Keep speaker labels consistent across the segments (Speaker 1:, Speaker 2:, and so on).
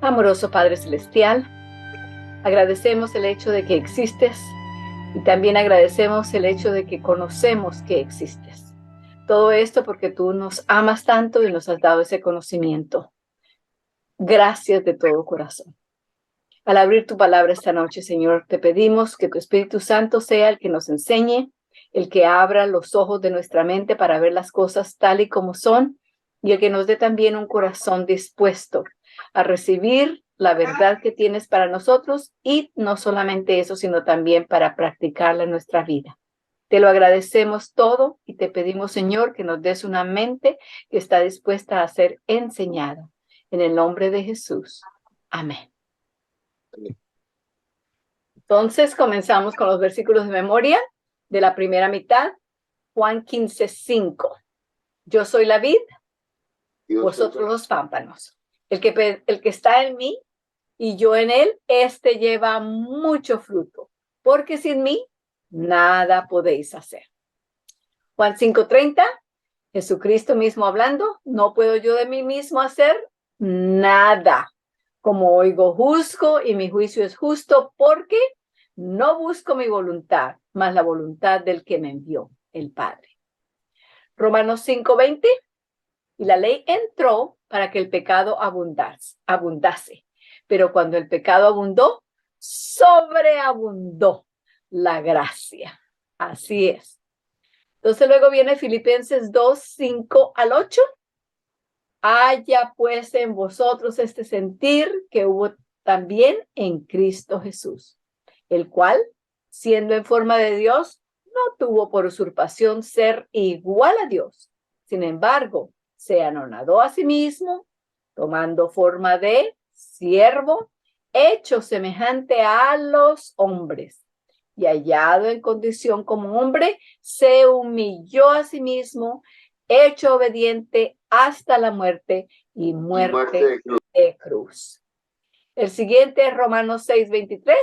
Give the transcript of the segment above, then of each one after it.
Speaker 1: Amoroso Padre Celestial, agradecemos el hecho de que existes y también agradecemos el hecho de que conocemos que existes. Todo esto porque tú nos amas tanto y nos has dado ese conocimiento. Gracias de todo corazón. Al abrir tu palabra esta noche, Señor, te pedimos que tu Espíritu Santo sea el que nos enseñe, el que abra los ojos de nuestra mente para ver las cosas tal y como son, y el que nos dé también un corazón dispuesto a recibir la verdad que tienes para nosotros, y no solamente eso, sino también para practicarla en nuestra vida. Te lo agradecemos todo y te pedimos, Señor, que nos des una mente que está dispuesta a ser enseñada. En el nombre de Jesús. Amén. Entonces comenzamos con los versículos de memoria de la primera mitad. Juan 15:5. Yo soy la vid, vosotros los pámpanos. El que está en mí y yo en él, este lleva mucho fruto, porque sin mí nada podéis hacer. Juan 5:30. Jesucristo mismo hablando, no puedo yo de mí mismo hacer nada. Como oigo, juzgo, y mi juicio es justo, porque no busco mi voluntad, mas la voluntad del que me envió, el Padre. Romanos 5:20. Y la ley entró para que el pecado abundase. Pero cuando el pecado abundó, sobreabundó la gracia. Así es. Entonces luego viene Filipenses 2:5-8. Haya pues en vosotros este sentir que hubo también en Cristo Jesús, el cual, siendo en forma de Dios, no tuvo por usurpación ser igual a Dios. Sin embargo, se anonadó a sí mismo, tomando forma de siervo, hecho semejante a los hombres, y hallado en condición como hombre, se humilló a sí mismo, hecho obediente hasta la muerte y muerte de cruz. El siguiente es Romanos 6:23,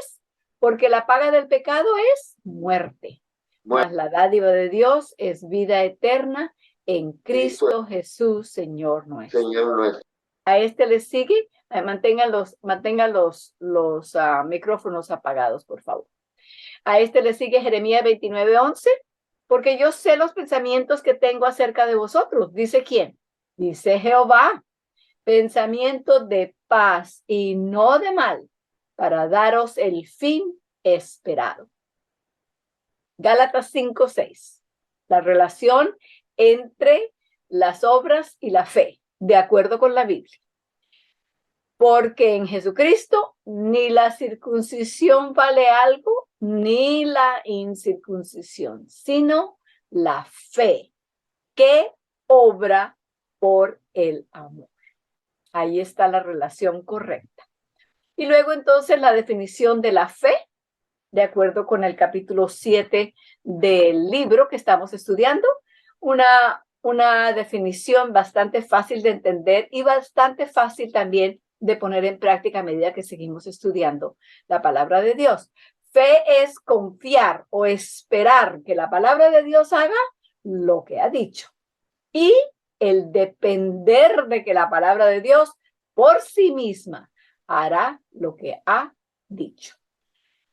Speaker 1: porque la paga del pecado es muerte, mas la dádiva de Dios es vida eterna en Cristo Jesús, Señor nuestro. A este le sigue, mantengan los micrófonos apagados, por favor. A este le sigue Jeremías 29:11, porque yo sé los pensamientos que tengo acerca de vosotros. ¿Dice quién? Dice Jehová, pensamientos de paz y no de mal, para daros el fin esperado. Gálatas 5:6, la relación entre las obras y la fe, de acuerdo con la Biblia. Porque en Jesucristo ni la circuncisión vale algo, ni la incircuncisión, sino la fe que obra por el amor. Ahí está la relación correcta. Y luego entonces la definición de la fe, de acuerdo con el capítulo 7 del libro que estamos estudiando, una definición bastante fácil de entender y bastante fácil también de poner en práctica a medida que seguimos estudiando la palabra de Dios. Fe es confiar o esperar que la palabra de Dios haga lo que ha dicho. Y el depender de que la palabra de Dios por sí misma hará lo que ha dicho.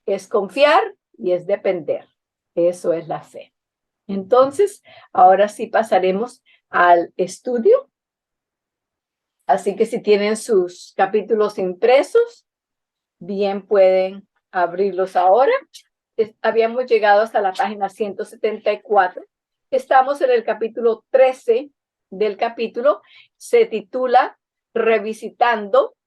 Speaker 1: Es confiar y es depender. Eso es la fe. Entonces, ahora sí pasaremos al estudio. Así que si tienen sus capítulos impresos, bien pueden abrirlos ahora. Habíamos llegado hasta la página 174. Estamos en el capítulo 13 del capítulo. Se titula Revisitando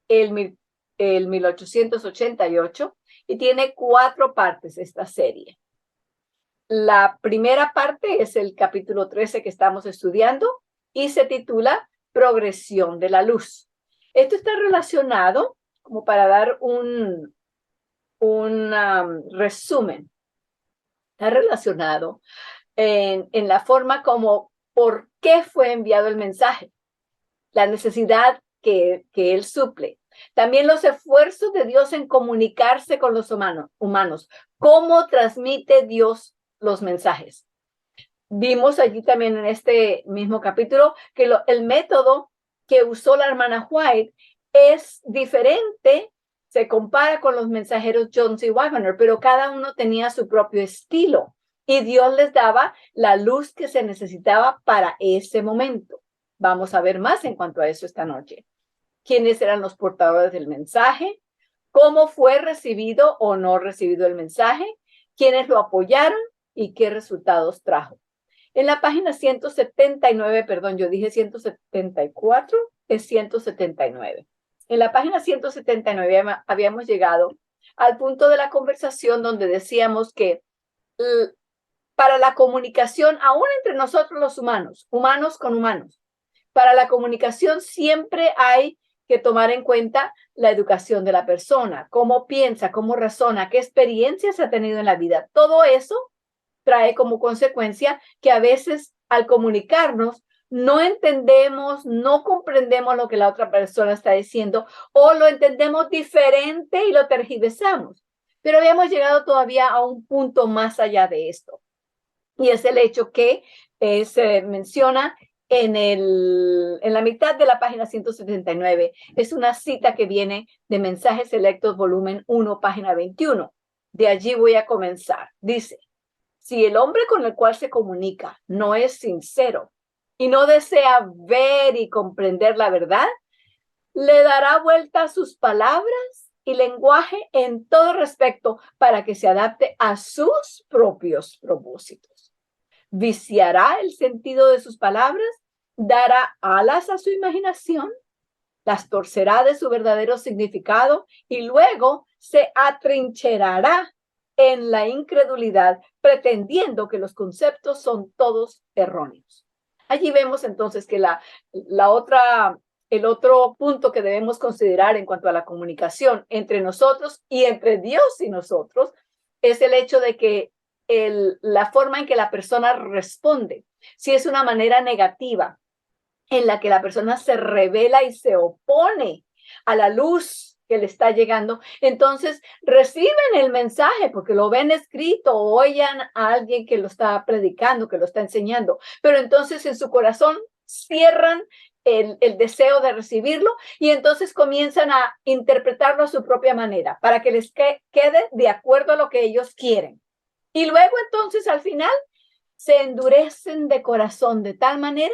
Speaker 1: el 1888 y tiene 4 partes esta serie. La primera parte es el capítulo 13 que estamos estudiando y se titula Progresión de la luz. Esto está relacionado, como para dar un resumen, está relacionado en la forma como por qué fue enviado el mensaje, la necesidad que él suple. También los esfuerzos de Dios en comunicarse con los humanos. ¿Cómo transmite Dios los mensajes? Vimos allí también en este mismo capítulo que el método que usó la hermana White es diferente, se compara con los mensajeros Jones y Waggoner, pero cada uno tenía su propio estilo y Dios les daba la luz que se necesitaba para ese momento. Vamos a ver más en cuanto a eso esta noche. ¿Quiénes eran los portadores del mensaje? ¿Cómo fue recibido o no recibido el mensaje? ¿Quiénes lo apoyaron y qué resultados trajo? En la página 179, perdón, yo dije 174, es 179. En la página 179 habíamos llegado al punto de la conversación donde decíamos que para la comunicación, aún entre nosotros los humanos, humanos con humanos, para la comunicación siempre hay que tomar en cuenta la educación de la persona, cómo piensa, cómo razona, qué experiencias ha tenido en la vida. Todo eso trae como consecuencia que a veces al comunicarnos no entendemos, no comprendemos lo que la otra persona está diciendo o lo entendemos diferente y lo tergiversamos. Pero habíamos llegado todavía a un punto más allá de esto. Y es el hecho que se menciona en la mitad de la página 179. Es una cita que viene de Mensajes Selectos, volumen 1, página 21. De allí voy a comenzar. Dice, si el hombre con el cual se comunica no es sincero y no desea ver y comprender la verdad, le dará vuelta a sus palabras y lenguaje en todo respecto para que se adapte a sus propios propósitos. Viciará el sentido de sus palabras, dará alas a su imaginación, las torcerá de su verdadero significado y luego se atrincherará en la incredulidad, pretendiendo que los conceptos son todos erróneos. Allí vemos entonces que el otro punto que debemos considerar en cuanto a la comunicación entre nosotros y entre Dios y nosotros es el hecho de que la forma en que la persona responde, si es una manera negativa, en la que la persona se revela y se opone a la luz que le está llegando, entonces reciben el mensaje porque lo ven escrito o oyen a alguien que lo está predicando, que lo está enseñando, pero entonces en su corazón cierran el deseo de recibirlo y entonces comienzan a interpretarlo a su propia manera para que les quede de acuerdo a lo que ellos quieren. Y luego entonces al final se endurecen de corazón de tal manera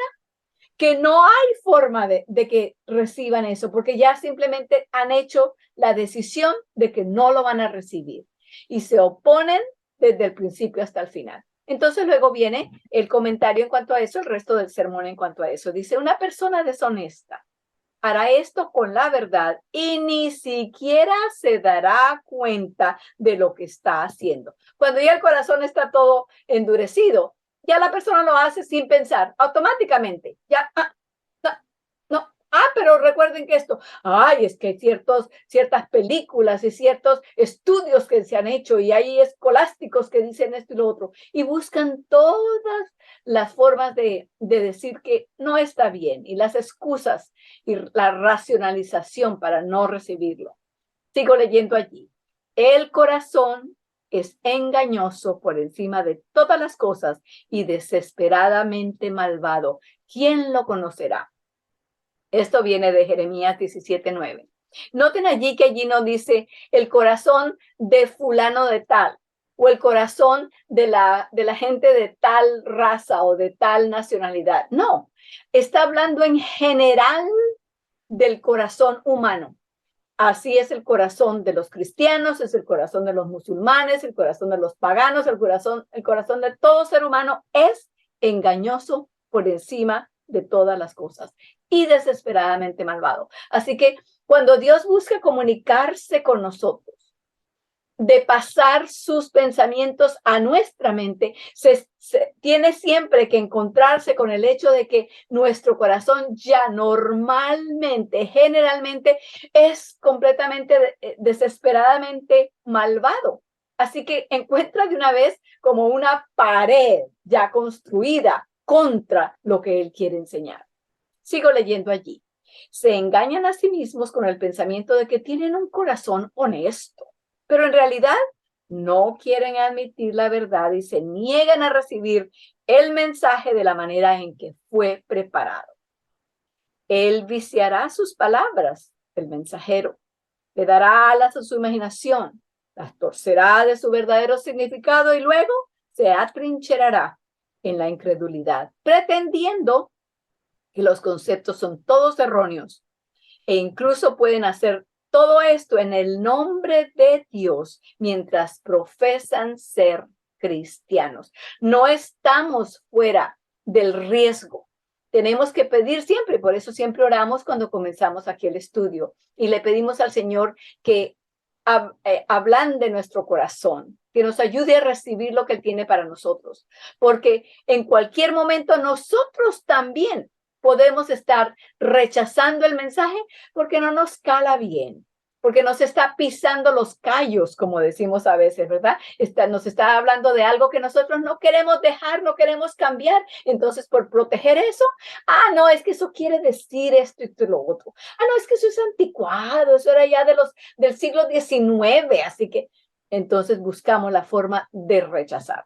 Speaker 1: que no hay forma de que reciban eso, porque ya simplemente han hecho la decisión de que no lo van a recibir y se oponen desde el principio hasta el final. Entonces luego viene el comentario en cuanto a eso, el resto del sermón en cuanto a eso. Dice, una persona deshonesta hará esto con la verdad y ni siquiera se dará cuenta de lo que está haciendo. Cuando ya el corazón está todo endurecido, ya la persona lo hace sin pensar, automáticamente. Ya, no. Pero recuerden que es que hay ciertas películas y ciertos estudios que se han hecho y hay escolásticos que dicen esto y lo otro y buscan todas las formas de decir que no está bien y las excusas y la racionalización para no recibirlo. Sigo leyendo allí. El corazón es engañoso por encima de todas las cosas y desesperadamente malvado. ¿Quién lo conocerá? Esto viene de Jeremías 17:9. Noten allí que allí no dice el corazón de fulano de tal o el corazón de la gente de tal raza o de tal nacionalidad. No, está hablando en general del corazón humano. Así es el corazón de los cristianos, es el corazón de los musulmanes, el corazón de los paganos, el corazón de todo ser humano es engañoso por encima de todas las cosas y desesperadamente malvado. Así que cuando Dios busca comunicarse con nosotros, de pasar sus pensamientos a nuestra mente, tiene siempre que encontrarse con el hecho de que nuestro corazón ya normalmente, generalmente, es completamente, desesperadamente malvado. Así que encuentra de una vez como una pared ya construida contra lo que él quiere enseñar. Sigo leyendo allí. Se engañan a sí mismos con el pensamiento de que tienen un corazón honesto, pero en realidad no quieren admitir la verdad y se niegan a recibir el mensaje de la manera en que fue preparado. Él viciará sus palabras, el mensajero, le dará alas a su imaginación, las torcerá de su verdadero significado y luego se atrincherará en la incredulidad, pretendiendo que los conceptos son todos erróneos e incluso pueden hacer todo esto en el nombre de Dios mientras profesan ser cristianos. No estamos fuera del riesgo. Tenemos que pedir siempre, por eso siempre oramos cuando comenzamos aquí el estudio y le pedimos al Señor que ablande nuestro corazón, que nos ayude a recibir lo que Él tiene para nosotros, porque en cualquier momento nosotros también podemos estar rechazando el mensaje porque no nos cala bien, porque nos está pisando los callos, como decimos a veces, ¿verdad? Nos está hablando de algo que nosotros no queremos dejar, no queremos cambiar. Entonces, por proteger eso, no, es que eso quiere decir esto y lo otro. No, es que eso es anticuado, eso era ya del siglo XIX, así que entonces buscamos la forma de rechazar.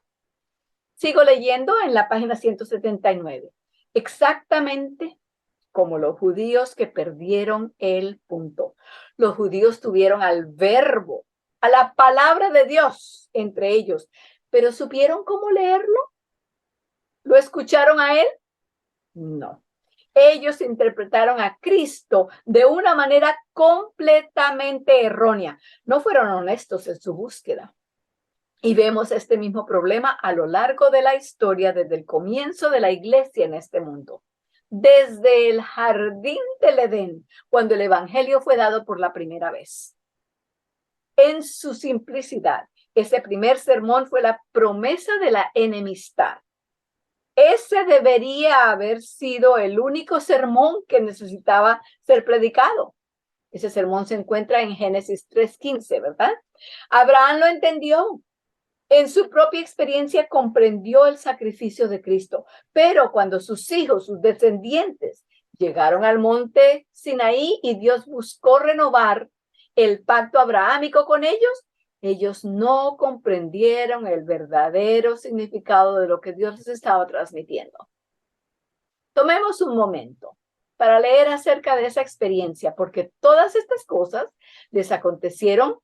Speaker 1: Sigo leyendo en la página 179. Exactamente como los judíos que perdieron el punto. Los judíos tuvieron al verbo, a la palabra de Dios entre ellos, pero ¿supieron cómo leerlo? ¿Lo escucharon a él? No. Ellos interpretaron a Cristo de una manera completamente errónea. No fueron honestos en su búsqueda. Y vemos este mismo problema a lo largo de la historia desde el comienzo de la iglesia en este mundo. Desde el jardín del Edén, cuando el evangelio fue dado por la primera vez. En su simplicidad, ese primer sermón fue la promesa de la enemistad. Ese debería haber sido el único sermón que necesitaba ser predicado. Ese sermón se encuentra en Génesis 3:15, ¿verdad? Abraham lo entendió. En su propia experiencia comprendió el sacrificio de Cristo, pero cuando sus hijos, sus descendientes, llegaron al monte Sinaí y Dios buscó renovar el pacto abrahámico con ellos no comprendieron el verdadero significado de lo que Dios les estaba transmitiendo. Tomemos un momento para leer acerca de esa experiencia, porque todas estas cosas les acontecieron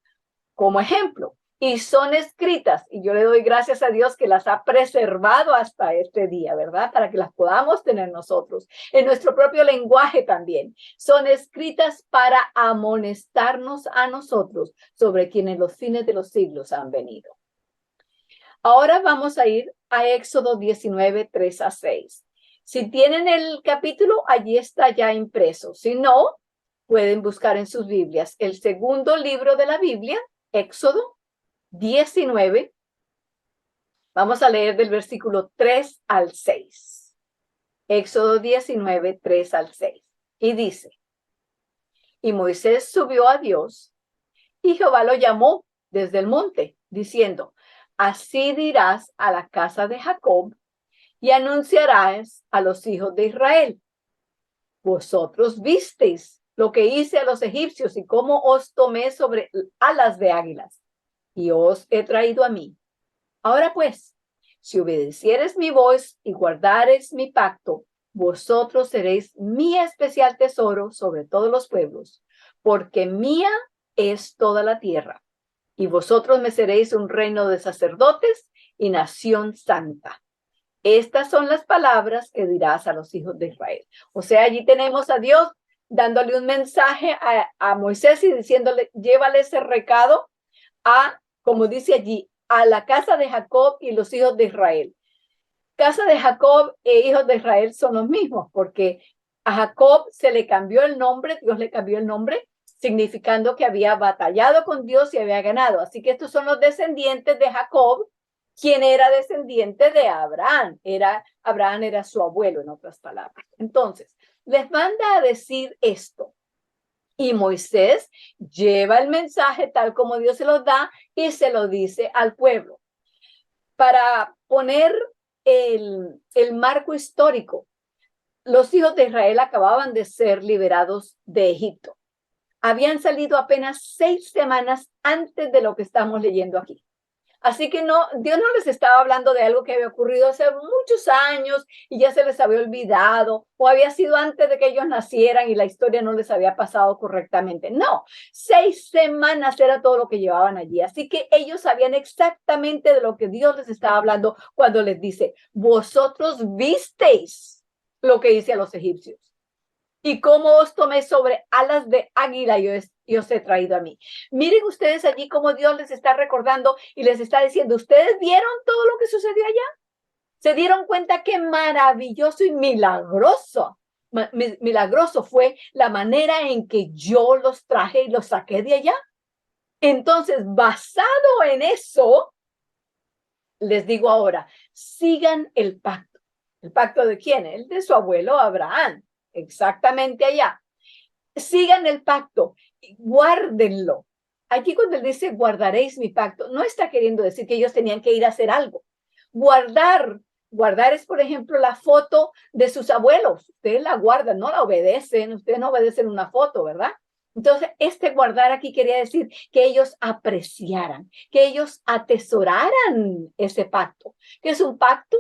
Speaker 1: como ejemplo y son escritas, y yo le doy gracias a Dios que las ha preservado hasta este día, ¿verdad? Para que las podamos tener nosotros, en nuestro propio lenguaje también. Son escritas para amonestarnos a nosotros sobre quienes los fines de los siglos han venido. Ahora vamos a ir a Éxodo 19, 3-6. Si tienen el capítulo, allí está ya impreso. Si no, pueden buscar en sus Biblias el segundo libro de la Biblia, Éxodo 19, vamos a leer del versículo 3-6. Éxodo 19, 3-6. Y dice, y Moisés subió a Dios, y Jehová lo llamó desde el monte, diciendo, así dirás a la casa de Jacob, y anunciarás a los hijos de Israel. Vosotros visteis lo que hice a los egipcios y cómo os tomé sobre alas de águilas. Y os he traído a mí. Ahora pues, si obedecieres mi voz y guardares mi pacto, vosotros seréis mi especial tesoro sobre todos los pueblos, porque mía es toda la tierra. Y vosotros me seréis un reino de sacerdotes y nación santa. Estas son las palabras que dirás a los hijos de Israel. O sea, allí tenemos a Dios dándole un mensaje a Moisés y diciéndole, llévale ese recado como dice allí, a la casa de Jacob y los hijos de Israel. Casa de Jacob e hijos de Israel son los mismos, porque a Jacob se le cambió el nombre, Dios le cambió el nombre, significando que había batallado con Dios y había ganado. Así que estos son los descendientes de Jacob, quien era descendiente de Abraham. Abraham era su abuelo, en otras palabras. Entonces, les manda a decir esto. Y Moisés lleva el mensaje tal como Dios se lo da y se lo dice al pueblo. Para poner el marco histórico, los hijos de Israel acababan de ser liberados de Egipto. Habían salido apenas 6 semanas antes de lo que estamos leyendo aquí. Así que no, Dios no les estaba hablando de algo que había ocurrido hace muchos años y ya se les había olvidado o había sido antes de que ellos nacieran y la historia no les había pasado correctamente. No, 6 semanas era todo lo que llevaban allí. Así que ellos sabían exactamente de lo que Dios les estaba hablando cuando les dice, vosotros visteis lo que hice a los egipcios. Y cómo os tomé sobre alas de águila y os he traído a mí. Miren ustedes allí cómo Dios les está recordando y les está diciendo, ¿ustedes vieron todo lo que sucedió allá? ¿Se dieron cuenta qué maravilloso y milagroso fue la manera en que yo los traje y los saqué de allá? Entonces, basado en eso, les digo ahora, sigan el pacto. ¿El pacto de quién? El de su abuelo Abraham, exactamente allá. Sigan el pacto, guárdenlo. Aquí cuando él dice guardaréis mi pacto, no está queriendo decir que ellos tenían que ir a hacer algo. Guardar es, por ejemplo, la foto de sus abuelos. Ustedes la guardan, no la obedecen, ustedes no obedecen una foto, ¿verdad? Entonces, guardar aquí quería decir que ellos apreciaran, que ellos atesoraran ese pacto. ¿Qué es un pacto?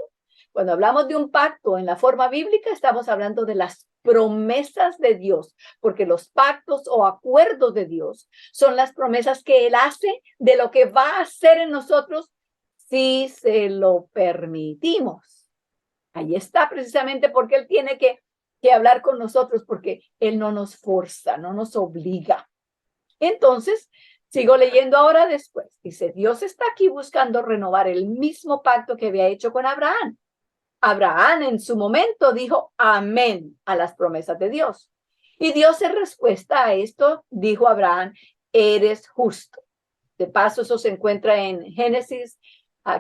Speaker 1: Cuando hablamos de un pacto en la forma bíblica, estamos hablando de las promesas de Dios, porque los pactos o acuerdos de Dios son las promesas que Él hace de lo que va a hacer en nosotros si se lo permitimos. Ahí está precisamente porque Él tiene que hablar con nosotros, porque Él no nos forza, no nos obliga. Entonces, sigo leyendo ahora después. Dice, Dios está aquí buscando renovar el mismo pacto que había hecho con Abraham. Abraham en su momento dijo amén a las promesas de Dios. Y Dios en respuesta a esto dijo a Abraham, eres justo. De paso, eso se encuentra en Génesis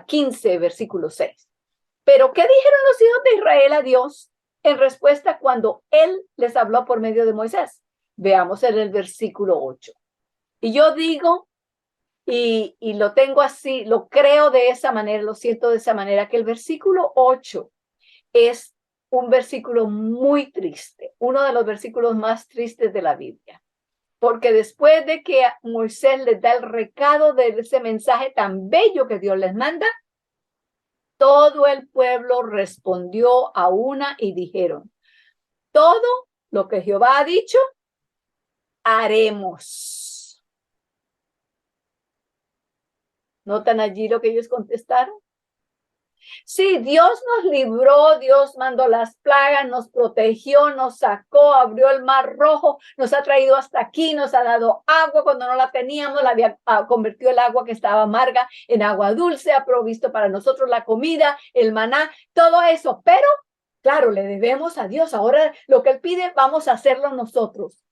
Speaker 1: 15, versículo 6. Pero, ¿qué dijeron los hijos de Israel a Dios en respuesta cuando Él les habló por medio de Moisés? Veamos en el versículo 8. Y yo digo, y lo tengo así, lo creo de esa manera, lo siento de esa manera, que el versículo 8 es un versículo muy triste, uno de los versículos más tristes de la Biblia. Porque después de que Moisés les da el recado de ese mensaje tan bello que Dios les manda, todo el pueblo respondió a una y dijeron, todo lo que Jehová ha dicho, haremos. ¿Notan allí lo que ellos contestaron? Sí, Dios nos libró, Dios mandó las plagas, nos protegió, nos sacó, abrió el mar rojo, nos ha traído hasta aquí, nos ha dado agua cuando no la teníamos, convirtió el agua que estaba amarga en agua dulce, ha provisto para nosotros la comida, el maná, todo eso. Pero, claro, le debemos a Dios. Ahora lo que Él pide, vamos a hacerlo nosotros.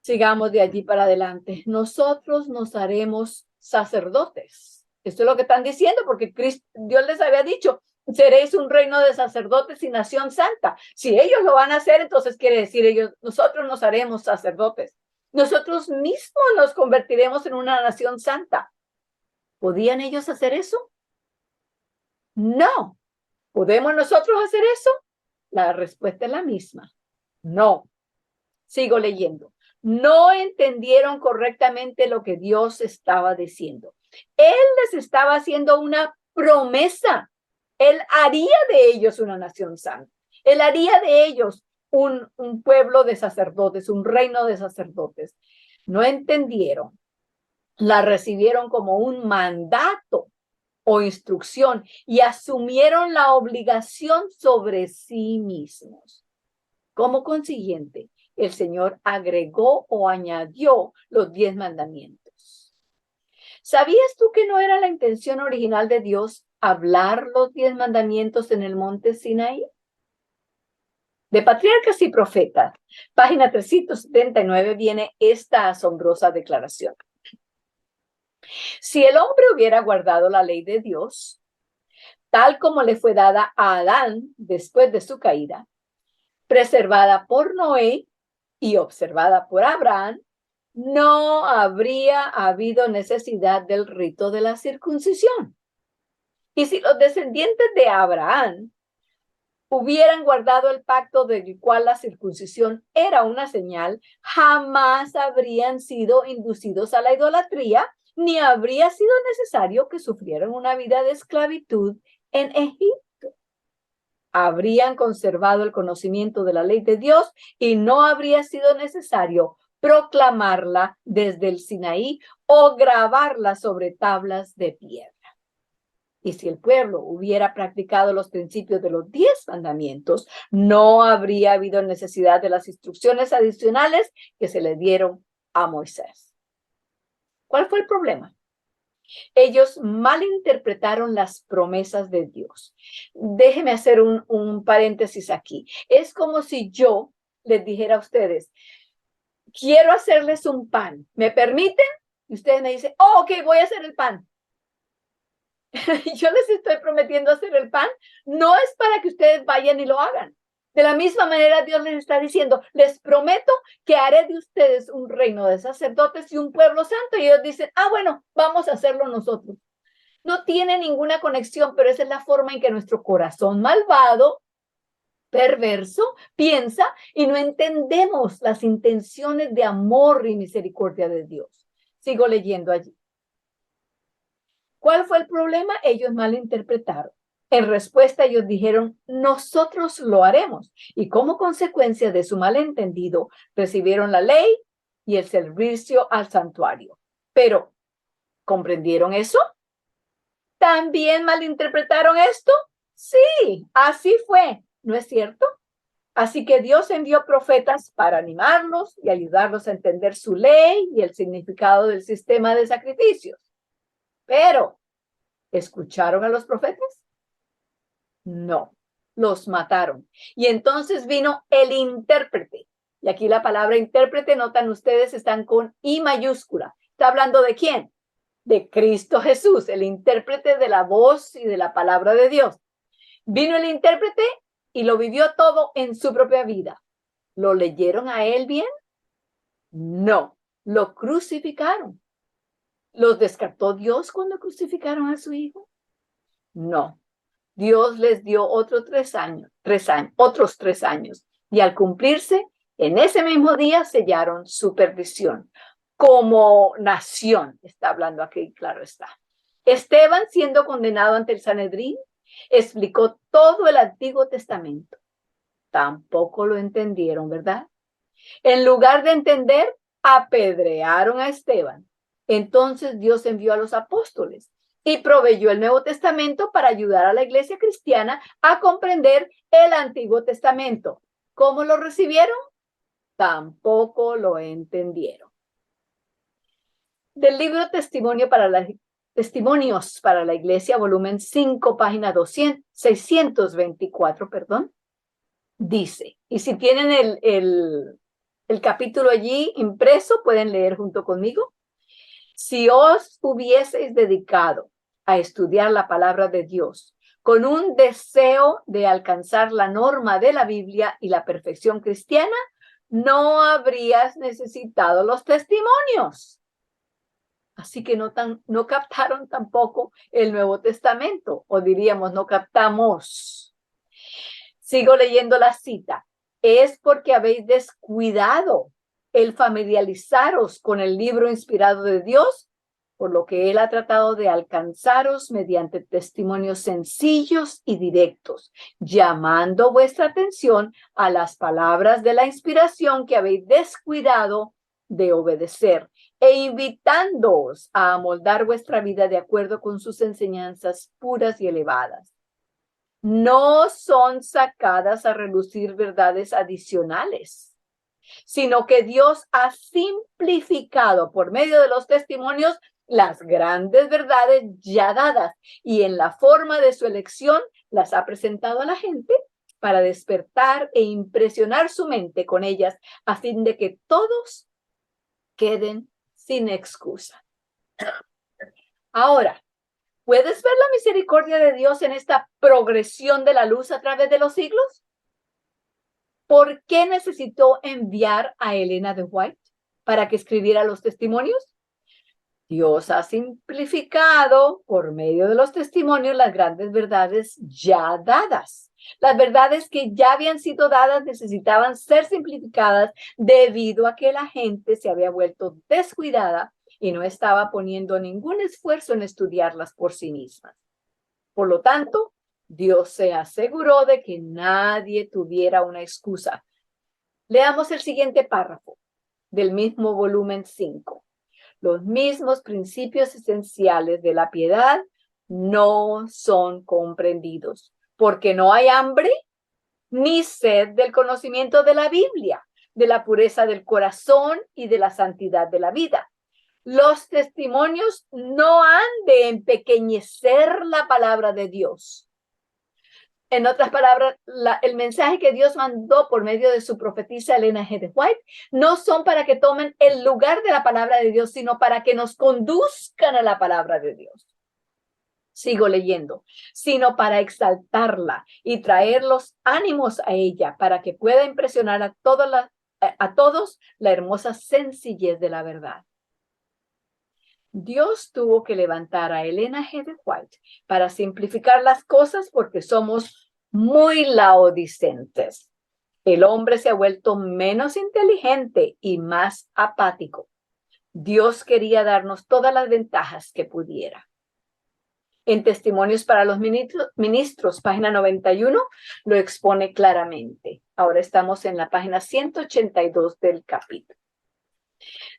Speaker 1: Sigamos de allí para adelante. Nosotros nos haremos sacerdotes. Esto es lo que están diciendo, porque Dios les había dicho, seréis un reino de sacerdotes y nación santa. Si ellos lo van a hacer, entonces quiere decir nosotros nos haremos sacerdotes. Nosotros mismos nos convertiremos en una nación santa. ¿Podían ellos hacer eso? No. ¿Podemos nosotros hacer eso? La respuesta es la misma. No. Sigo leyendo. No entendieron correctamente lo que Dios estaba diciendo. Él les estaba haciendo una promesa. Él haría de ellos una nación santa. Él haría de ellos un pueblo de sacerdotes, un reino de sacerdotes. No entendieron. La recibieron como un mandato o instrucción y asumieron la obligación sobre sí mismos. Como consiguiente, el Señor agregó o añadió los 10 mandamientos. ¿Sabías tú que no era la intención original de Dios hablar los 10 mandamientos en el monte Sinaí? De Patriarcas y Profetas, página 379, viene esta asombrosa declaración. Si el hombre hubiera guardado la ley de Dios, tal como le fue dada a Adán después de su caída, preservada por Noé y observada por Abraham, no habría habido necesidad del rito de la circuncisión. Y si los descendientes de Abraham hubieran guardado el pacto del cual la circuncisión era una señal, jamás habrían sido inducidos a la idolatría ni habría sido necesario que sufrieran una vida de esclavitud en Egipto. Habrían conservado el conocimiento de la ley de Dios y no habría sido necesario proclamarla desde el Sinaí o grabarla sobre tablas de piedra. Y si el pueblo hubiera practicado los principios de los 10 mandamientos, no habría habido necesidad de las instrucciones adicionales que se le dieron a Moisés. ¿Cuál fue el problema? Ellos malinterpretaron las promesas de Dios. Déjeme hacer un paréntesis aquí. Es como si yo les dijera a ustedes, quiero hacerles un pan. ¿Me permiten? Y ustedes me dicen, oh, ok, voy a hacer el pan. Yo les estoy prometiendo hacer el pan. No es para que ustedes vayan y lo hagan. De la misma manera, Dios les está diciendo, les prometo que haré de ustedes un reino de sacerdotes y un pueblo santo. Y ellos dicen, ah, bueno, vamos a hacerlo nosotros. No tiene ninguna conexión, pero esa es la forma en que nuestro corazón malvado, perverso, piensa y no entendemos las intenciones de amor y misericordia de Dios. Sigo leyendo allí. ¿Cuál fue el problema? Ellos malinterpretaron. En respuesta, ellos dijeron, nosotros lo haremos. Y como consecuencia de su malentendido, recibieron la ley y el servicio al santuario. Pero, ¿comprendieron eso? ¿También malinterpretaron esto? Sí, así fue. ¿No es cierto? Así que Dios envió profetas para animarlos y ayudarlos a entender su ley y el significado del sistema de sacrificios. Pero, ¿escucharon a los profetas? No, los mataron. Y entonces vino el intérprete. Y aquí la palabra intérprete, notan ustedes, están con I mayúscula. ¿Está hablando de quién? De Cristo Jesús, el intérprete de la voz y de la palabra de Dios. Vino el intérprete y lo vivió todo en su propia vida. ¿Lo leyeron a él bien? No, lo crucificaron. ¿Los descartó Dios cuando crucificaron a su hijo? No. Dios les dio otros 3 años. Y al cumplirse, en ese mismo día sellaron su perdición. Como nación, está hablando aquí, claro está. Esteban, siendo condenado ante el Sanedrín, explicó todo el Antiguo Testamento. Tampoco lo entendieron, ¿verdad? En lugar de entender, apedrearon a Esteban. Entonces Dios envió a los apóstoles y proveyó el Nuevo Testamento para ayudar a la iglesia cristiana a comprender el Antiguo Testamento. ¿Cómo lo recibieron? Tampoco lo entendieron. Del libro Testimonios para la Iglesia, volumen 5, página 624, dice, y si tienen el capítulo allí impreso, pueden leer junto conmigo. Si os hubieseis dedicado a estudiar la palabra de Dios con un deseo de alcanzar la norma de la Biblia y la perfección cristiana, no habrías necesitado los testimonios. Así que no captaron tampoco el Nuevo Testamento, o diríamos, no captamos. Sigo leyendo la cita. Es porque habéis descuidado el familiarizaros con el libro inspirado de Dios, por lo que Él ha tratado de alcanzaros mediante testimonios sencillos y directos, llamando vuestra atención a las palabras de la inspiración que habéis descuidado de obedecer e invitándoos a amoldar vuestra vida de acuerdo con sus enseñanzas puras y elevadas. No son sacadas a relucir verdades adicionales, sino que Dios ha simplificado por medio de los testimonios las grandes verdades ya dadas y en la forma de su elección las ha presentado a la gente para despertar e impresionar su mente con ellas a fin de que todos queden sin excusa. Ahora, ¿puedes ver la misericordia de Dios en esta progresión de la luz a través de los siglos? ¿Por qué necesitó enviar a Elena de White para que escribiera los testimonios? Dios ha simplificado por medio de los testimonios las grandes verdades ya dadas. Las verdades que ya habían sido dadas necesitaban ser simplificadas debido a que la gente se había vuelto descuidada y no estaba poniendo ningún esfuerzo en estudiarlas por sí mismas. Por lo tanto, Dios se aseguró de que nadie tuviera una excusa. Leamos el siguiente párrafo del mismo volumen 5. Los mismos principios esenciales de la piedad no son comprendidos, porque no hay hambre ni sed del conocimiento de la Biblia, de la pureza del corazón y de la santidad de la vida. Los testimonios no han de empequeñecer la palabra de Dios. En otras palabras, el mensaje que Dios mandó por medio de su profetisa Elena G. White no son para que tomen el lugar de la palabra de Dios, sino para que nos conduzcan a la palabra de Dios. Sigo leyendo, sino para exaltarla y traer los ánimos a ella para que pueda impresionar a todos la hermosa sencillez de la verdad. Dios tuvo que levantar a Elena G. White para simplificar las cosas porque somos muy laodicentes. El hombre se ha vuelto menos inteligente y más apático. Dios quería darnos todas las ventajas que pudiera. En Testimonios para los Ministros, página 91, lo expone claramente. Ahora estamos en la página 182 del capítulo.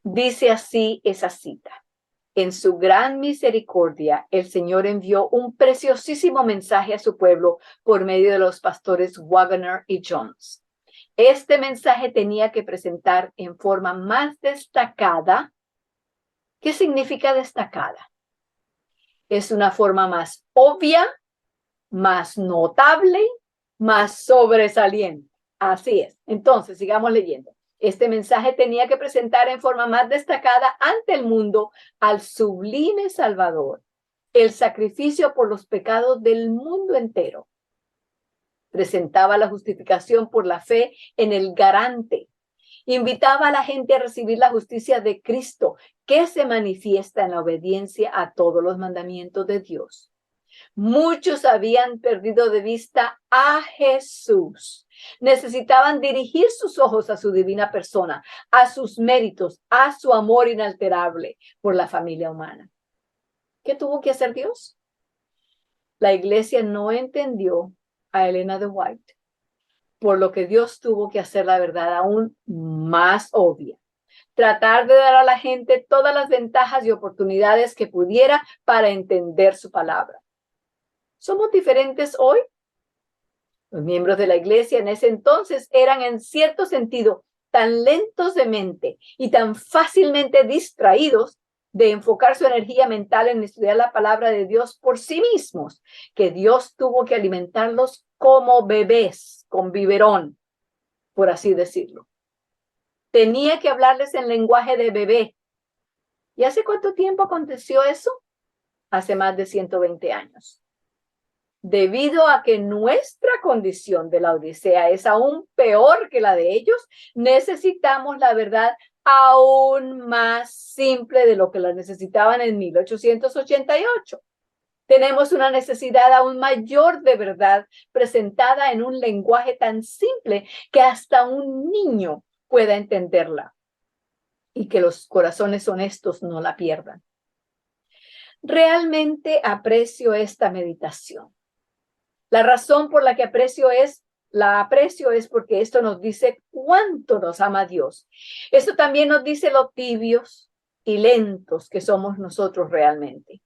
Speaker 1: Dice así esa cita. En su gran misericordia, el Señor envió un preciosísimo mensaje a su pueblo por medio de los pastores Waggoner y Jones. Este mensaje tenía que presentar en forma más destacada. ¿Qué significa destacada? Es una forma más obvia, más notable, más sobresaliente. Así es. Entonces, sigamos leyendo. Este mensaje tenía que presentar en forma más destacada ante el mundo al sublime Salvador, el sacrificio por los pecados del mundo entero. Presentaba la justificación por la fe en el garante. Invitaba a la gente a recibir la justicia de Cristo, que se manifiesta en la obediencia a todos los mandamientos de Dios. Muchos habían perdido de vista a Jesús. Necesitaban dirigir sus ojos a su divina persona, a sus méritos, a su amor inalterable por la familia humana. ¿Qué tuvo que hacer Dios? La iglesia no entendió a Elena de White, por lo que Dios tuvo que hacer la verdad aún más obvia. Tratar de dar a la gente todas las ventajas y oportunidades que pudiera para entender su palabra. ¿Somos diferentes hoy? Los miembros de la iglesia en ese entonces eran en cierto sentido tan lentos de mente y tan fácilmente distraídos de enfocar su energía mental en estudiar la palabra de Dios por sí mismos, que Dios tuvo que alimentarlos como bebés, con biberón, por así decirlo. Tenía que hablarles en lenguaje de bebé. ¿Y hace cuánto tiempo aconteció eso? Hace más de 120 años. Debido a que nuestra condición de la Odisea es aún peor que la de ellos, necesitamos la verdad aún más simple de lo que la necesitaban en 1888. Tenemos una necesidad aún mayor de verdad presentada en un lenguaje tan simple que hasta un niño pueda entenderla y que los corazones honestos no la pierdan. Realmente aprecio esta meditación. La razón por la que la aprecio es porque esto nos dice cuánto nos ama Dios. Esto también nos dice lo tibios y lentos que somos nosotros realmente.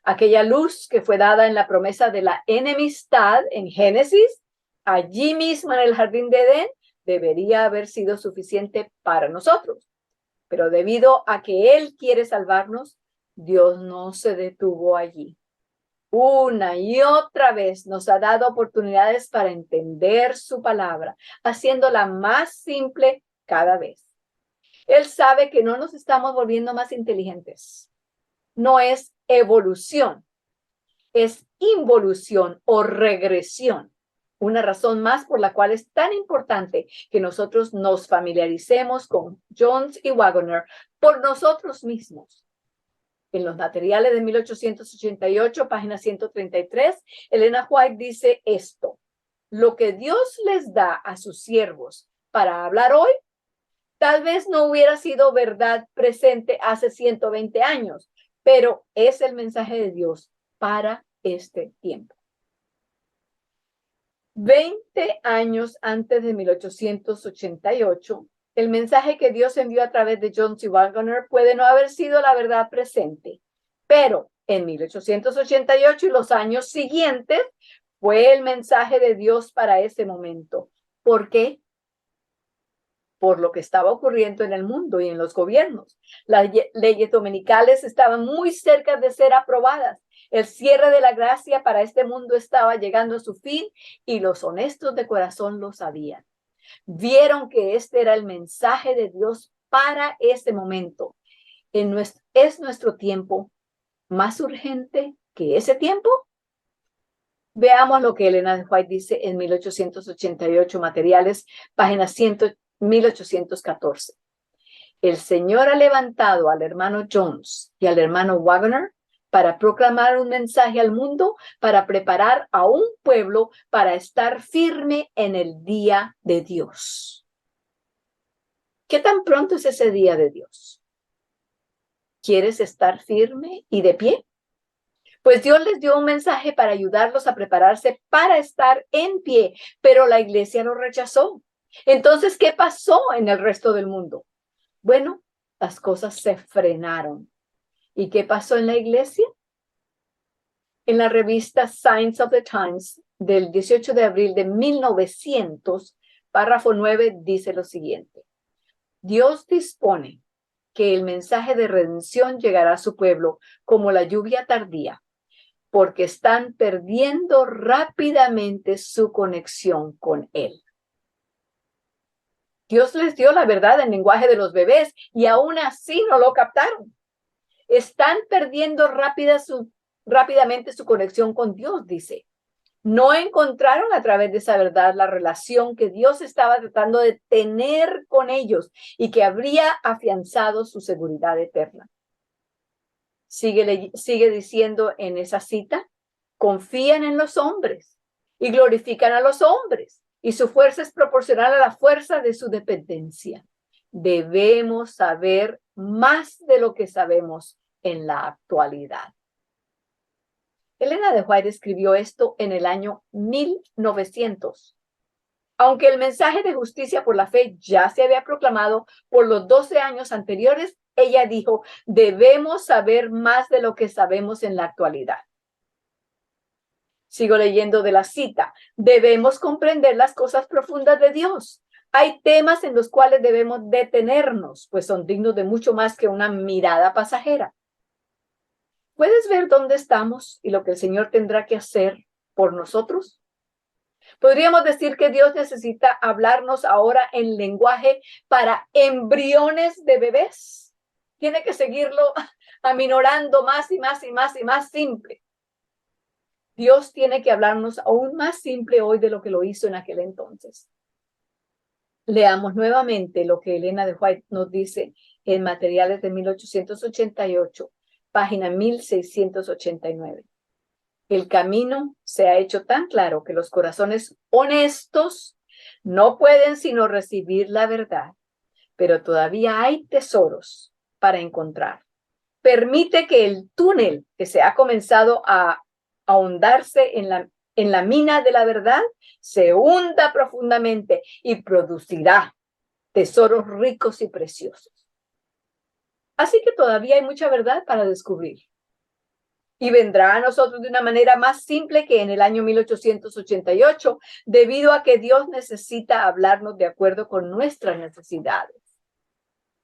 Speaker 1: Aquella luz que fue dada en la promesa de la enemistad en Génesis, allí mismo en el jardín de Edén, debería haber sido suficiente para nosotros. Pero debido a que Él quiere salvarnos, Dios no se detuvo allí. Una y otra vez nos ha dado oportunidades para entender su palabra, haciéndola más simple cada vez. Él sabe que no nos estamos volviendo más inteligentes. No es evolución, es involución o regresión. Una razón más por la cual es tan importante que nosotros nos familiaricemos con Jones y Waggoner por nosotros mismos. En los materiales de 1888, página 133, Elena White dice esto: lo que Dios les da a sus siervos para hablar hoy Tal vez no hubiera sido verdad presente hace 120 años, pero es el mensaje de Dios para este tiempo. 20 años antes de 1888, el mensaje que Dios envió a través de John C. Waggoner puede no haber sido la verdad presente, pero en 1888 y los años siguientes fue el mensaje de Dios para ese momento. ¿Por qué? Por lo que estaba ocurriendo en el mundo y en los gobiernos. Las leyes dominicales estaban muy cerca de ser aprobadas. El cierre de la gracia para este mundo estaba llegando a su fin y los honestos de corazón lo sabían. Vieron que este era el mensaje de Dios para este momento. ¿Es nuestro tiempo más urgente que ese tiempo? Veamos lo que Elena de White dice en 1888, Materiales, página 1814. El Señor ha levantado al hermano Jones y al hermano Waggoner para proclamar un mensaje al mundo, para preparar a un pueblo para estar firme en el día de Dios. ¿Qué tan pronto es ese día de Dios? ¿Quieres estar firme y de pie? Pues Dios les dio un mensaje para ayudarlos a prepararse para estar en pie, pero la iglesia lo rechazó. Entonces, ¿qué pasó en el resto del mundo? Bueno, las cosas se frenaron. ¿Y qué pasó en la iglesia? En la revista Signs of the Times del 18 de abril de 1900, párrafo 9, dice lo siguiente. Dios dispone que el mensaje de redención llegará a su pueblo como la lluvia tardía, porque están perdiendo rápidamente su conexión con Él. Dios les dio la verdad en lenguaje de los bebés y aún así no lo captaron. Están perdiendo rápidamente su conexión con Dios, dice. No encontraron a través de esa verdad la relación que Dios estaba tratando de tener con ellos y que habría afianzado su seguridad eterna. Sigue diciendo en esa cita, confían en los hombres y glorifican a los hombres y su fuerza es proporcional a la fuerza de su dependencia. Debemos saber más de lo que sabemos en la actualidad. Elena de White escribió esto en el año 1900. Aunque el mensaje de justicia por la fe ya se había proclamado por los 12 años anteriores, ella dijo, debemos saber más de lo que sabemos en la actualidad. Sigo leyendo de la cita. Debemos comprender las cosas profundas de Dios. Hay temas en los cuales debemos detenernos, pues son dignos de mucho más que una mirada pasajera. ¿Puedes ver dónde estamos y lo que el Señor tendrá que hacer por nosotros? Podríamos decir que Dios necesita hablarnos ahora en lenguaje para embriones de bebés. Tiene que seguirlo aminorando más y más y más y más simple. Dios tiene que hablarnos aún más simple hoy de lo que lo hizo en aquel entonces. Leamos nuevamente lo que Elena de White nos dice en Materiales de 1888, página 1689. El camino se ha hecho tan claro que los corazones honestos no pueden sino recibir la verdad, pero todavía hay tesoros para encontrar. Permite que el túnel que se ha comenzado a ahondarse en la mina de la verdad se hunda profundamente y producirá tesoros ricos y preciosos. Así que todavía hay mucha verdad para descubrir. Y vendrá a nosotros de una manera más simple que en el año 1888, debido a que Dios necesita hablarnos de acuerdo con nuestras necesidades.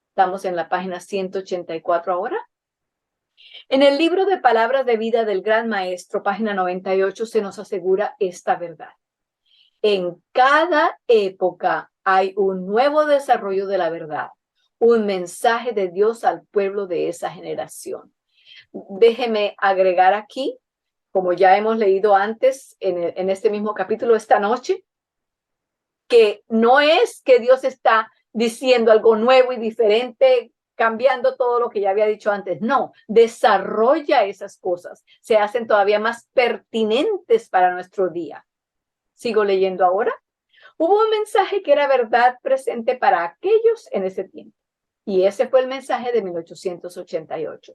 Speaker 1: Estamos en la página 184 ahora. En el libro de Palabras de Vida del Gran Maestro, página 98, se nos asegura esta verdad. En cada época hay un nuevo desarrollo de la verdad, un mensaje de Dios al pueblo de esa generación. Déjeme agregar aquí, como ya hemos leído antes en este mismo capítulo esta noche, que no es que Dios está diciendo algo nuevo y diferente, cambiando todo lo que ya había dicho antes. No, desarrolla esas cosas, se hacen todavía más pertinentes para nuestro día. Sigo leyendo ahora. Hubo un mensaje que era verdad presente para aquellos en ese tiempo. Y ese fue el mensaje de 1888.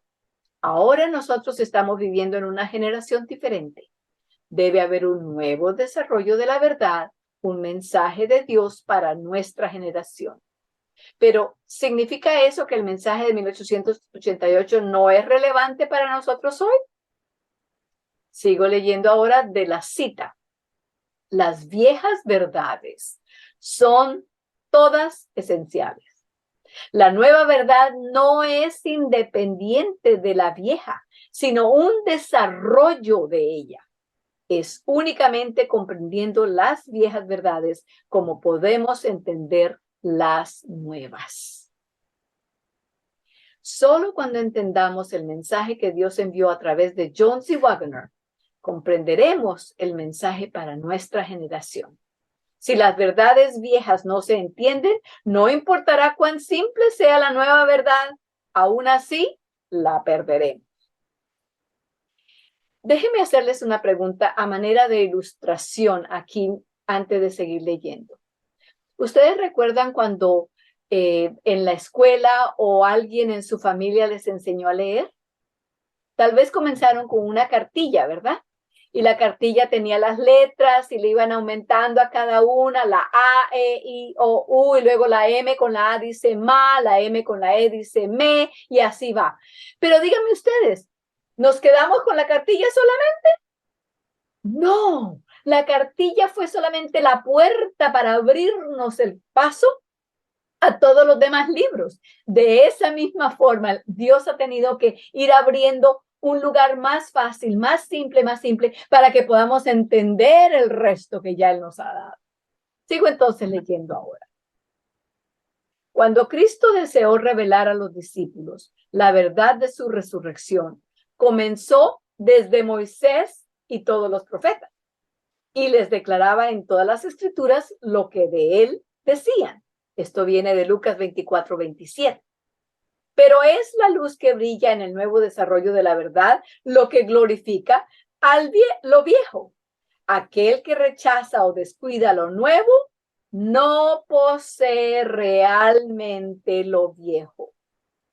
Speaker 1: Ahora nosotros estamos viviendo en una generación diferente. Debe haber un nuevo desarrollo de la verdad, un mensaje de Dios para nuestra generación. Pero, ¿significa eso que el mensaje de 1888 no es relevante para nosotros hoy? Sigo leyendo ahora de la cita. Las viejas verdades son todas esenciales. La nueva verdad no es independiente de la vieja, sino un desarrollo de ella. Es únicamente comprendiendo las viejas verdades como podemos entender las nuevas. Solo cuando entendamos el mensaje que Dios envió a través de John C. Waggoner, comprenderemos el mensaje para nuestra generación. Si las verdades viejas no se entienden, no importará cuán simple sea la nueva verdad, aún así la perderemos. Déjenme hacerles una pregunta a manera de ilustración aquí antes de seguir leyendo. ¿Ustedes recuerdan cuando en la escuela o alguien en su familia les enseñó a leer? Tal vez comenzaron con una cartilla, ¿verdad? Y la cartilla tenía las letras y le iban aumentando a cada una, la A, E, I, O, U, y luego la M con la A dice ma, la M con la E dice me, y así va. Pero díganme ustedes, ¿nos quedamos con la cartilla solamente? No, la cartilla fue solamente la puerta para abrirnos el paso a todos los demás libros. De esa misma forma, Dios ha tenido que ir abriendo un lugar más fácil, más simple, para que podamos entender el resto que ya Él nos ha dado. Sigo entonces leyendo ahora. Cuando Cristo deseó revelar a los discípulos la verdad de su resurrección, comenzó desde Moisés y todos los profetas, y les declaraba en todas las escrituras lo que de Él decían. Esto viene de Lucas 24:27. Pero es la luz que brilla en el nuevo desarrollo de la verdad lo que glorifica lo viejo. Aquel que rechaza o descuida lo nuevo no posee realmente lo viejo.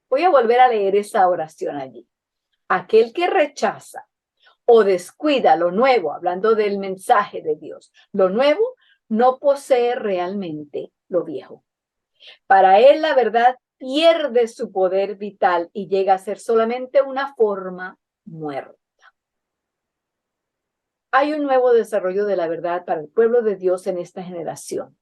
Speaker 1: Voy a volver a leer esa oración allí. Aquel que rechaza o descuida lo nuevo, hablando del mensaje de Dios, lo nuevo no posee realmente lo viejo. Para él la verdad pierde su poder vital y llega a ser solamente una forma muerta. Hay un nuevo desarrollo de la verdad para el pueblo de Dios en esta generación,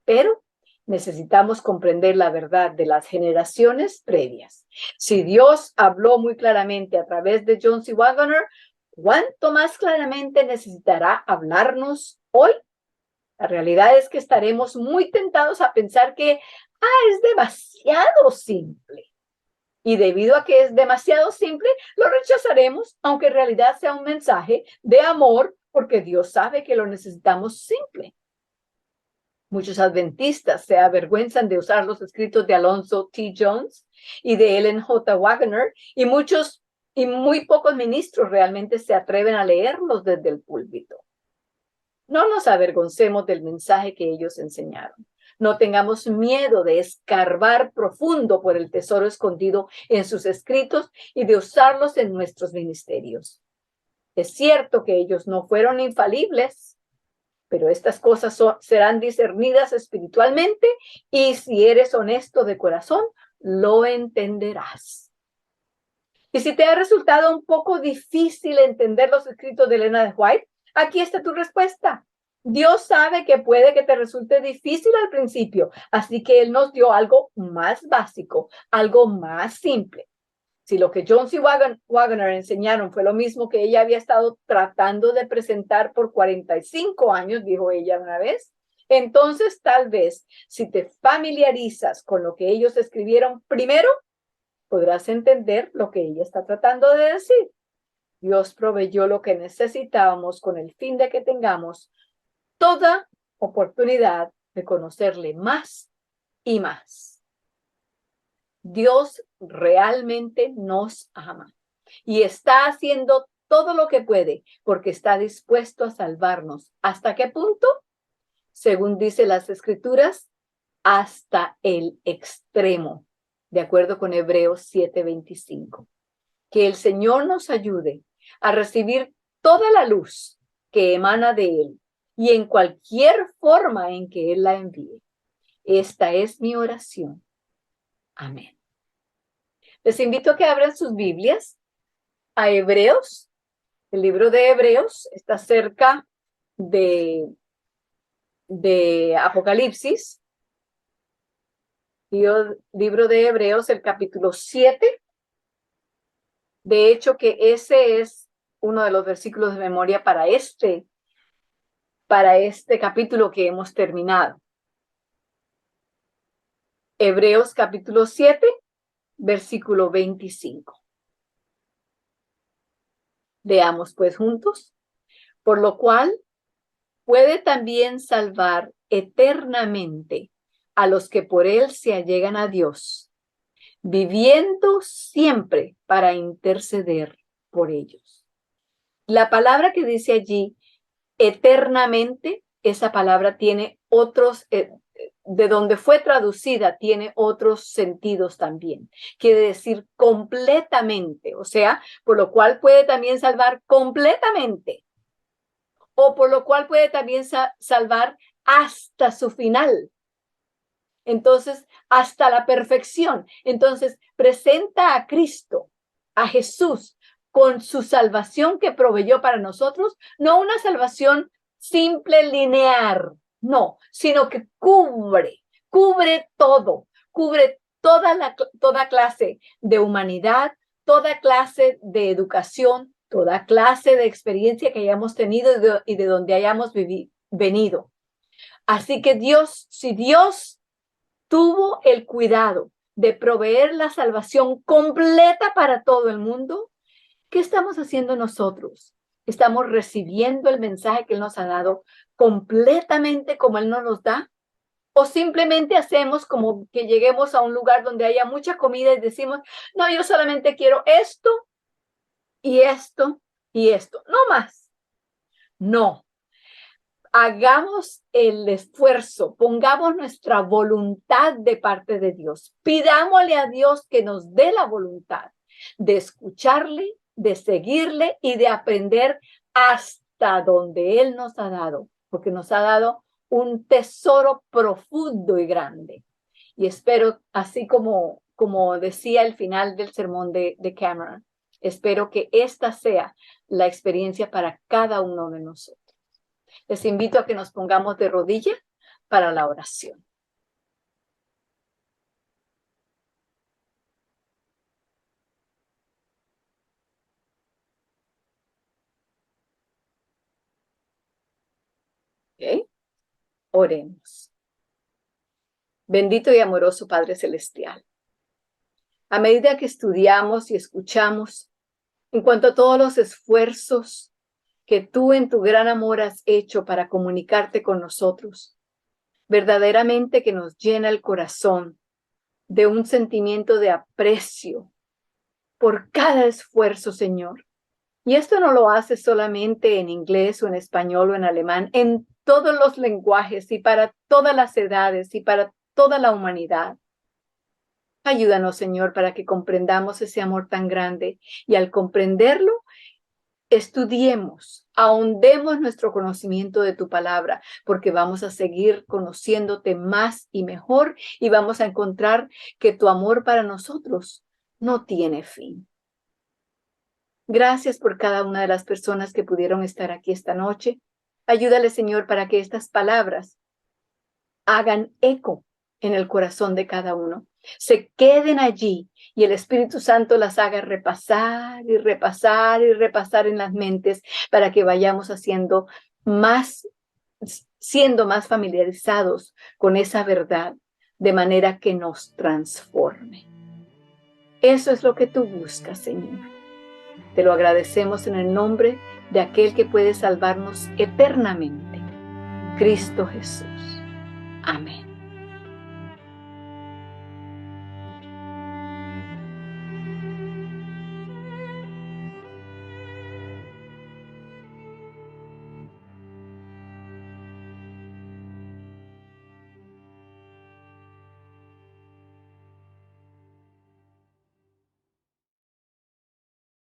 Speaker 1: pero necesitamos comprender la verdad de las generaciones previas. Si Dios habló muy claramente a través de John C. Waggoner, ¿cuánto más claramente necesitará hablarnos hoy? La realidad es que estaremos muy tentados a pensar que es demasiado simple. Y debido a que es demasiado simple, lo rechazaremos, aunque en realidad sea un mensaje de amor, porque Dios sabe que lo necesitamos simple. Muchos adventistas se avergüenzan de usar los escritos de Alonzo T. Jones y de Ellen J. Waggoner, y muy pocos ministros realmente se atreven a leerlos desde el púlpito. No nos avergoncemos del mensaje que ellos enseñaron. No tengamos miedo de escarbar profundo por el tesoro escondido en sus escritos y de usarlos en nuestros ministerios. Es cierto que ellos no fueron infalibles, pero estas cosas serán discernidas espiritualmente y si eres honesto de corazón, lo entenderás. Y si te ha resultado un poco difícil entender los escritos de Elena de White, aquí está tu respuesta. Dios sabe que puede que te resulte difícil al principio, así que Él nos dio algo más básico, algo más simple. Si lo que John C. Waggoner enseñaron fue lo mismo que ella había estado tratando de presentar por 45 años, dijo ella una vez, entonces tal vez si te familiarizas con lo que ellos escribieron primero, podrás entender lo que ella está tratando de decir. Dios proveyó lo que necesitábamos con el fin de que tengamos toda oportunidad de conocerle más y más. Dios realmente nos ama y está haciendo todo lo que puede porque está dispuesto a salvarnos. ¿Hasta qué punto? según dice las Escrituras, hasta el extremo, de acuerdo con Hebreos 7:25. Que el Señor nos ayude a recibir toda la luz que emana de Él y en cualquier forma en que Él la envíe. Esta es mi oración. Amén. Les invito a que abran sus Biblias a Hebreos. El libro de Hebreos está cerca de Apocalipsis. Libro de Hebreos, el capítulo 7. De hecho, que ese es uno de los versículos de memoria para este capítulo que hemos terminado. Hebreos capítulo 7, versículo 25. Leamos pues juntos. Por lo cual puede también salvar eternamente a los que por él se allegan a Dios, viviendo siempre para interceder por ellos. La palabra que dice allí, eternamente, esa palabra tiene otros, de donde fue traducida, tiene otros sentidos también. Quiere decir completamente, o sea, por lo cual puede también salvar completamente, o por lo cual puede también salvar hasta su final. Entonces, hasta la perfección. Entonces, presenta a Cristo, a Jesús, con su salvación que proveyó para nosotros, no una salvación simple, lineal, no, sino que cubre todo, cubre toda clase de humanidad, toda clase de educación, toda clase de experiencia que hayamos tenido y de donde hayamos venido. Así que si Dios tuvo el cuidado de proveer la salvación completa para todo el mundo, ¿qué estamos haciendo nosotros? ¿Estamos recibiendo el mensaje que Él nos ha dado completamente como Él nos los da? ¿O simplemente hacemos como que lleguemos a un lugar donde haya mucha comida y decimos, no, yo solamente quiero esto y esto y esto, no más? No. Hagamos el esfuerzo, pongamos nuestra voluntad de parte de Dios. Pidámosle a Dios que nos dé la voluntad de escucharle, de seguirle y de aprender hasta donde Él nos ha dado, porque nos ha dado un tesoro profundo y grande. Y espero, así como decía el final del sermón de Cameron, espero que esta sea la experiencia para cada uno de nosotros. Les invito a que nos pongamos de rodillas para la oración. ¿Okay? Oremos. Bendito y amoroso Padre Celestial, a medida que estudiamos y escuchamos en cuanto a todos los esfuerzos que tú en tu gran amor has hecho para comunicarte con nosotros, verdaderamente que nos llena el corazón de un sentimiento de aprecio por cada esfuerzo, Señor. Y esto no lo hace solamente en inglés o en español o en alemán, en todos los lenguajes y para todas las edades y para toda la humanidad. Ayúdanos, Señor, para que comprendamos ese amor tan grande y al comprenderlo, estudiemos, ahondemos nuestro conocimiento de tu palabra, porque vamos a seguir conociéndote más y mejor y vamos a encontrar que tu amor para nosotros no tiene fin. Gracias por cada una de las personas que pudieron estar aquí esta noche. Ayúdale, Señor, para que estas palabras hagan eco en el corazón de cada uno. Se queden allí y el Espíritu Santo las haga repasar y repasar y repasar en las mentes para que vayamos siendo más familiarizados con esa verdad de manera que nos transforme. Eso es lo que tú buscas, Señor. Te lo agradecemos en el nombre de aquel que puede salvarnos eternamente, Cristo Jesús. Amén.